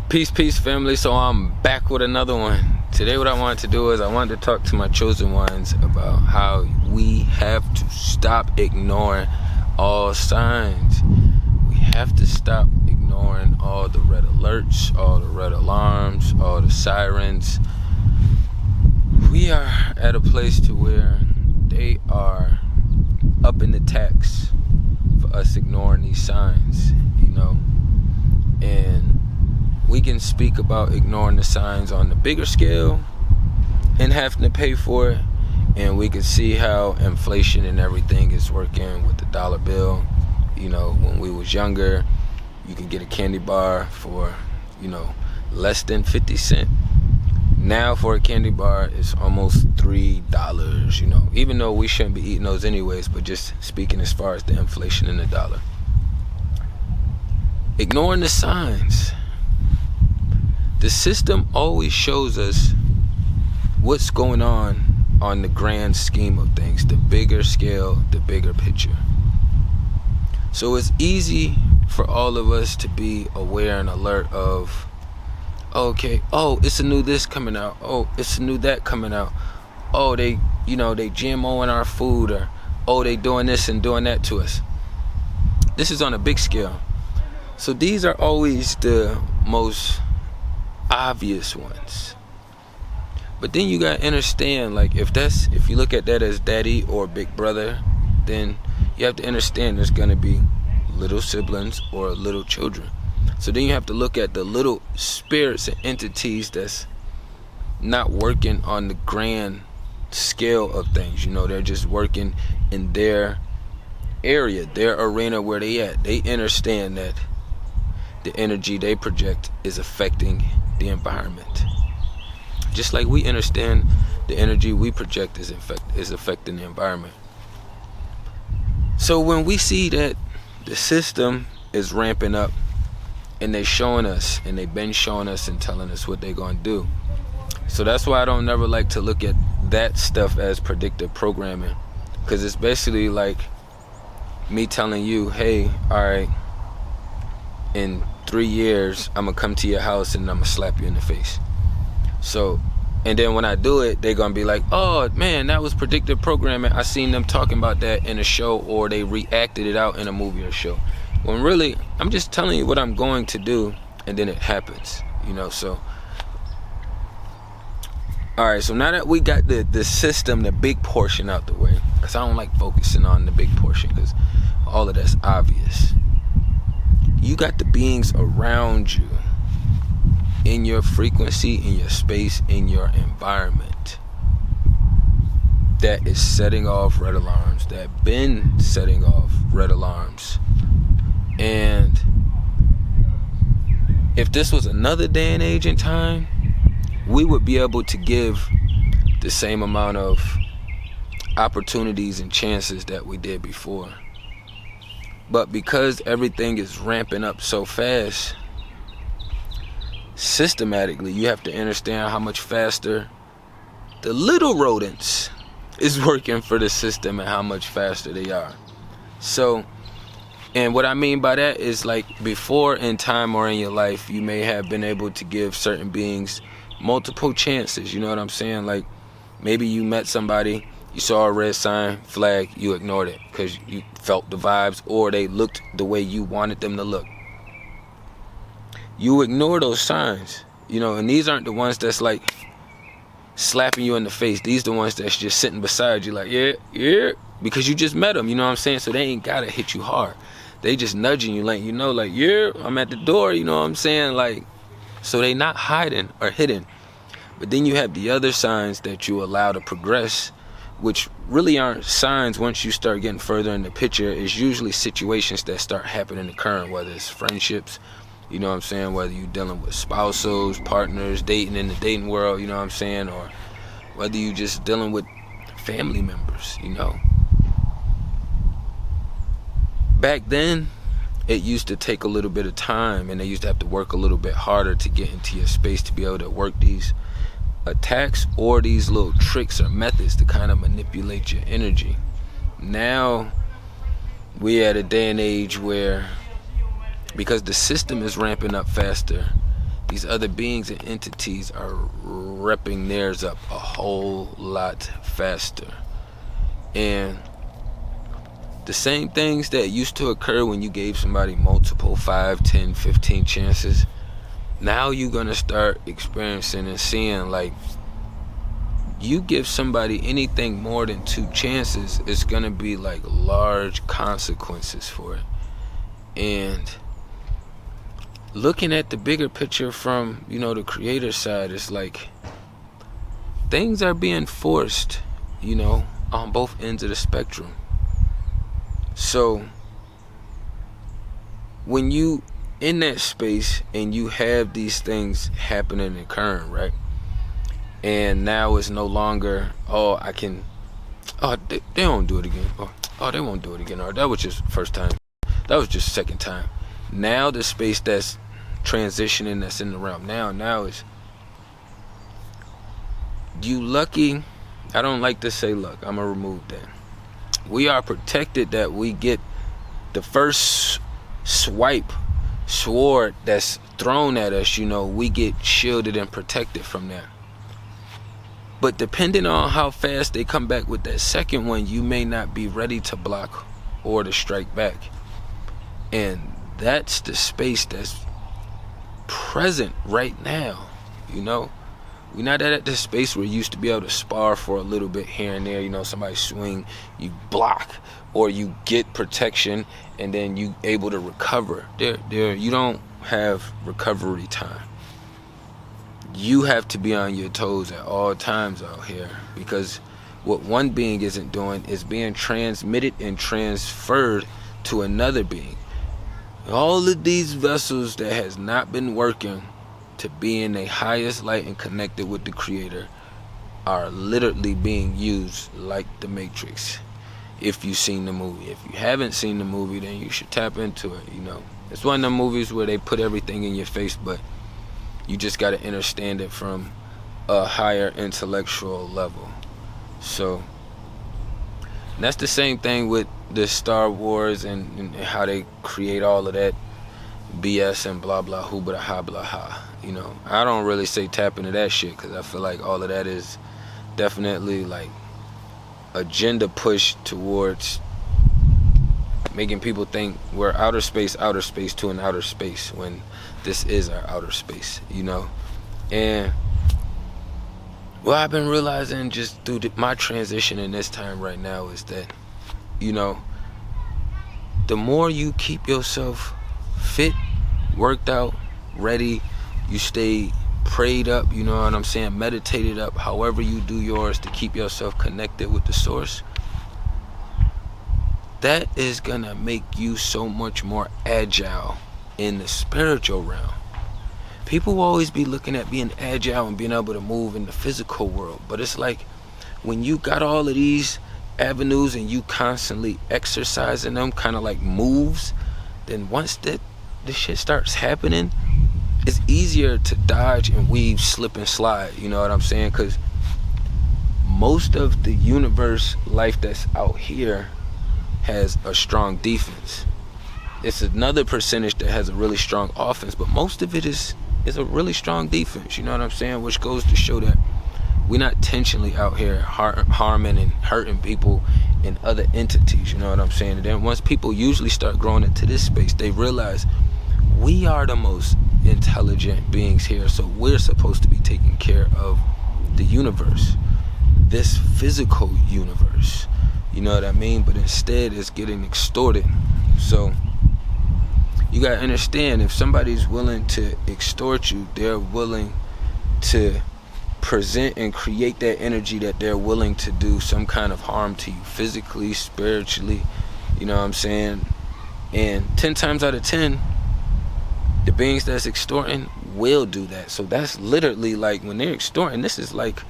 Peace, family. So I'm back with another one. Today what I wanted to do is I wanted to talk to my chosen ones about how we have to stop ignoring all signs. We have to stop ignoring all the red alerts, all the red alarms, all the sirens. We are at a place to where they are up in the tax for us ignoring these signs, and we can speak about ignoring the signs on the bigger scale and having to pay for it. And we can see how inflation and everything is working with the dollar bill. When we was younger, you could get a candy bar for, less than 50 cents. Now for a candy bar, it's almost $3, even though we shouldn't be eating those anyways, but just speaking as far as the inflation in the dollar. Ignoring the signs. The system always shows us what's going on the grand scheme of things, the bigger scale, the bigger picture. So it's easy for all of us to be aware and alert of, it's a new this coming out. Oh, it's a new that coming out. Oh, they GMOing our food, or they doing this and doing that to us. This is on a big scale. So these are always the most obvious ones. But then you gotta understand, if you look at that as daddy or big brother, then you have to understand there's gonna be little siblings or little children. So then you have to look at the little spirits and entities that's not working on the grand scale of things. They're just working in their area, their arena where they at. They understand that the energy they project is affecting the environment. Just like we understand the energy we project is affecting the environment. So when we see that the system is ramping up and they've been showing us and telling us what they're going to do. So that's why I don't never like to look at that stuff as predictive programming, because it's basically like me telling you, hey, all right, in 3 years, I'm going to come to your house and I'm going to slap you in the face. So, and then when I do it, they're going to be like, oh, man, that was predictive programming. I seen them talking about that in a show, or they reacted it out in a movie or show. When really, I'm just telling you what I'm going to do, and then it happens, so. All right, so now that we got the system, the big portion out the way, because I don't like focusing on the big portion, because all of that's obvious. You got the beings around you, in your frequency, in your space, in your environment, that is setting off red alarms, that been setting off red alarms. And if this was another day and age in time, we would be able to give the same amount of opportunities and chances that we did before. But because everything is ramping up so fast, systematically, you have to understand how much faster the little rodents is working for the system and how much faster they are. So, and what I mean by that is, like, before in time or in your life, you may have been able to give certain beings multiple chances. You know what I'm saying? Like, maybe you met somebody, you saw a red sign, flag, you ignored it because you felt the vibes, or they looked the way you wanted them to look. You ignore those signs, and these aren't the ones that's like slapping you in the face. These are the ones that's just sitting beside you like, yeah, because you just met them, you know what I'm saying? So they ain't gotta hit you hard. They just nudging you, letting you know, like, yeah, I'm at the door, you know what I'm saying? Like, so they not hiding or hidden. But then you have the other signs that you allow to progress, which really aren't signs. Once you start getting further in the picture, it's usually situations that start happening occurring, whether it's friendships, you know what I'm saying, whether you're dealing with spousals, partners, dating in the dating world, you know what I'm saying, or whether you just dealing with family members, Back then, it used to take a little bit of time, and they used to have to work a little bit harder to get into your space to be able to work these attacks or these little tricks or methods to kind of manipulate your energy. Now, we at a day and age where, because the system is ramping up faster, these other beings and entities are repping theirs up a whole lot faster. And the same things that used to occur when you gave somebody multiple 5, 10, 15 chances, now you're gonna start experiencing and seeing, like, you give somebody anything more than 2 chances, it's gonna be like large consequences for it. And looking at the bigger picture from, you know, the creator side, it's like things are being forced, you know, on both ends of the spectrum. So when you in that space and you have these things happening and occurring, right? And now it's no longer, they don't do it again. Oh, they won't do it again. Or that was just first time. That was just second time. Now the space that's transitioning, that's in the realm now is, you lucky. I don't like to say luck. I'm gonna remove that. We are protected that we get the first sword that's thrown at us, you know, we get shielded and protected from that. But depending on how fast they come back with that second one, you may not be ready to block or to strike back. And that's the space that's present right now, you know. We're not at the space where you used to be able to spar for a little bit here and there, you know, somebody swing, you block, or you get protection, and then you able to recover. There, you don't have recovery time. You have to be on your toes at all times out here, because what one being isn't doing is being transmitted and transferred to another being. All of these vessels that has not been working to be in the highest light and connected with the creator are literally being used like the Matrix. If you've seen the movie. If you haven't seen the movie, then you should tap into it, you know. It's one of them movies where they put everything in your face, but you just got to understand it from a higher intellectual level. So that's the same thing with the Star Wars and how they create all of that BS and blah blah who blah ha blah ha. You know, I don't really say tap into that shit, because I feel like all of that is definitely like agenda push towards making people think we're outer space to an outer space, when this is our outer space, you know. And what I've been realizing just through my transition in this time right now is that, you know, the more you keep yourself fit, worked out, ready, you stay prayed up, you know what I'm saying, meditated up, however you do yours to keep yourself connected with the source, that is gonna make you so much more agile in the spiritual realm. People will always be looking at being agile and being able to move in the physical world, but it's like when you got all of these avenues and you constantly exercising them, kind of like moves, then once the shit starts happening, it's easier to dodge and weave, slip and slide, you know what I'm saying? Because most of the universe life that's out here has a strong defense. It's another percentage that has a really strong offense, but most of it is a really strong defense, you know what I'm saying? Which goes to show that we're not intentionally out here harming and hurting people and other entities, you know what I'm saying? And then once people usually start growing into this space, they realize we are the most intelligent beings here, so we're supposed to be taking care of the universe, this physical universe, you know what I mean? But instead it's getting extorted. So you gotta understand, if somebody's willing to extort you, they're willing to present and create that energy that they're willing to do some kind of harm to you, physically, spiritually, you know what I'm saying? And 10 times out of 10, the beings that's extorting will do that. So that's literally like, when they're extorting, this is like,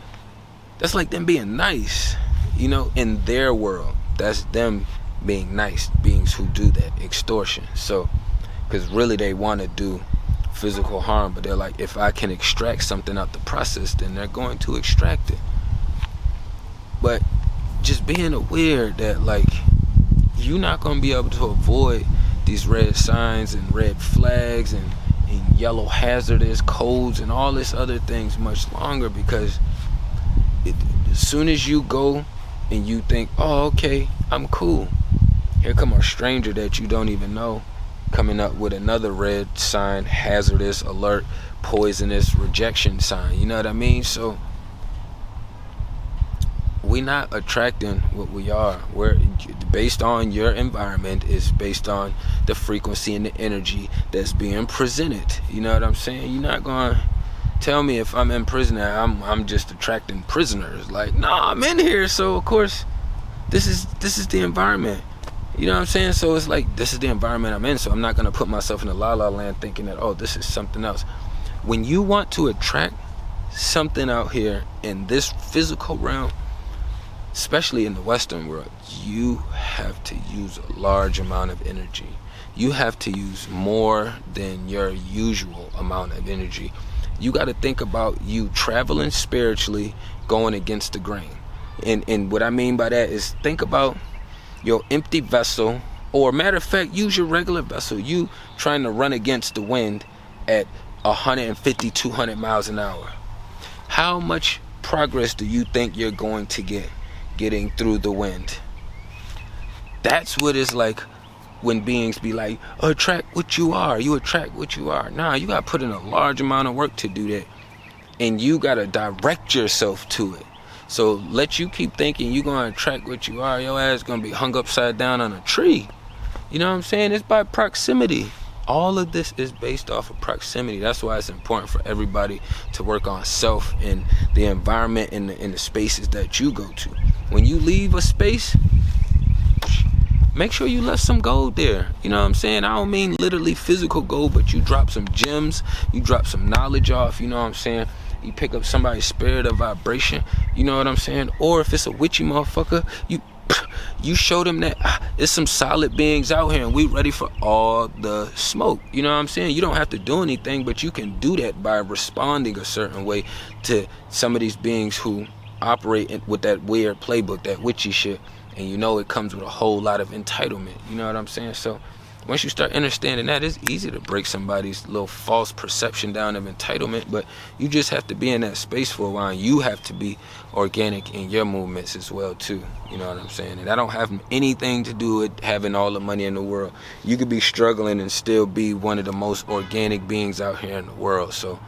that's like them being nice, you know, in their world. That's them being nice, beings who do that, extortion. So, because really they want to do physical harm, but they're like, if I can extract something out the process, then they're going to extract it. But just being aware that, like, you're not going to be able to avoid these red signs and red flags and and yellow hazardous codes and all this other things much longer, because as soon as you go and you think, oh, okay, I'm cool, here come a stranger that you don't even know coming up with another red sign, hazardous, alert, poisonous, rejection sign. You know what I mean? So we're not attracting what we are. We're based on your environment, is based on the frequency and the energy that's being presented. You know what I'm saying? You're not gonna tell me if I'm in prison that I'm just attracting prisoners. Like, nah, I'm in here, so of course this is the environment. You know what I'm saying? So it's like, this is the environment I'm in, so I'm not gonna put myself in a la la land thinking that, oh, this is something else. When you want to attract something out here in this physical realm, especially in the Western world, you have to use a large amount of energy. You have to use more than your usual amount of energy. You got to think about you traveling spiritually, going against the grain. And what I mean by that is, think about your empty vessel, or matter of fact, use your regular vessel. You trying to run against the wind at 150, 200 miles an hour. How much progress do you think you're going to get getting through the wind? That's what it's like when beings be like, attract what you are, you attract what you are. Nah, you got to put in a large amount of work to do that, and you got to direct yourself to it. So let you keep thinking you're going to attract what you are, your ass going to be hung upside down on a tree. You know what I'm saying? It's by proximity. All of this is based off of proximity. That's why it's important for everybody to work on self and the environment and the spaces that you go to. When you leave a space, make sure you left some gold there. You know what I'm saying? I don't mean literally physical gold, but you drop some gems, you drop some knowledge off, you know what I'm saying? You pick up somebody's spirit or vibration, you know what I'm saying? Or if it's a witchy motherfucker, you show them that there's some solid beings out here and we ready for all the smoke. You know what I'm saying? You don't have to do anything, but you can do that by responding a certain way to some of these beings who operate with that weird playbook, that witchy shit. And you know it comes with a whole lot of entitlement. You know what I'm saying? So once you start understanding that, it's easy to break somebody's little false perception down of entitlement, but you just have to be in that space for a while. You have to be organic in your movements as well too. You know what I'm saying? And that don't have anything to do with having all the money in the world. You could be struggling and still be one of the most organic beings out here in the world. So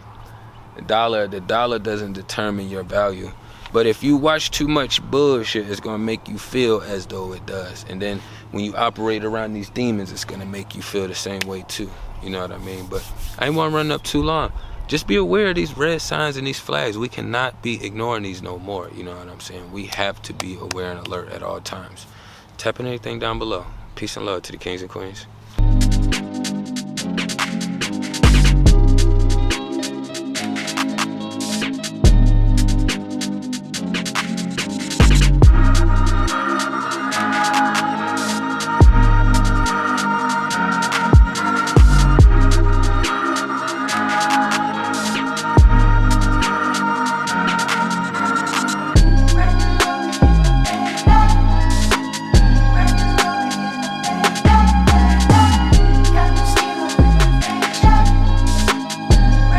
the dollar doesn't determine your value. But if you watch too much bullshit, it's going to make you feel as though it does. And then when you operate around these demons, it's going to make you feel the same way too. You know what I mean? But I ain't want to run up too long. Just be aware of these red signs and these flags. We cannot be ignoring these no more. You know what I'm saying? We have to be aware and alert at all times. Tapping anything down below. Peace and love to the kings and queens.